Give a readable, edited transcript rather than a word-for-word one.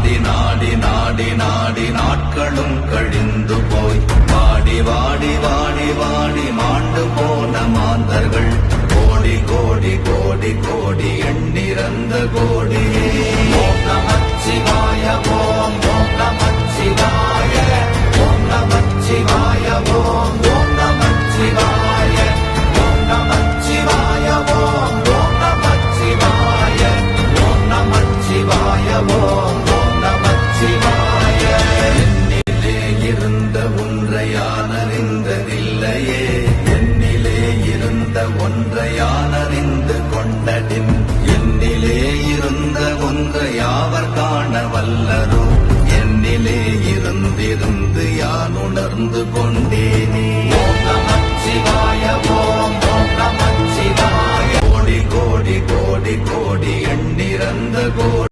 நாடி நாடி நாடி நாடி நாட்களும் கழிந்து போய் வாடி வாடி வாடி வாடி மாண்டு போன மாந்தர்கள் கோடி கோடி கோடி கோடி எண்ணிறந்த கோடியே. ஓம் நமச்சிவாய ஓம் ஓம் நமச்சிவாய ஓம் நமச்சிவாய ஓம் ஓம் நமச்சிவாய ஓம் நமச்சிவாய ஓம் ஓம் நமச்சிவாய ஓம் நமச்சிவாய ஓம் ஓம் நமச்சிவாய. என்னிலே இருந்த ஒன்றை யானறிந்ததில்லையே, என்னிலே இருந்த ஒன்றை யானறிந்து கொண்டடின், என்னிலே இருந்த ஒன்றை யாவர் காண வல்லரோ, என்னிலே இருந்திருந்து யான் உணர்ந்து கொண்டேனே. ஓம் நமச்சிவாய ஓம் ஓம் நமச்சிவாய கோடி கோடி கோடி கோடி எண்ணிறந்த கோடி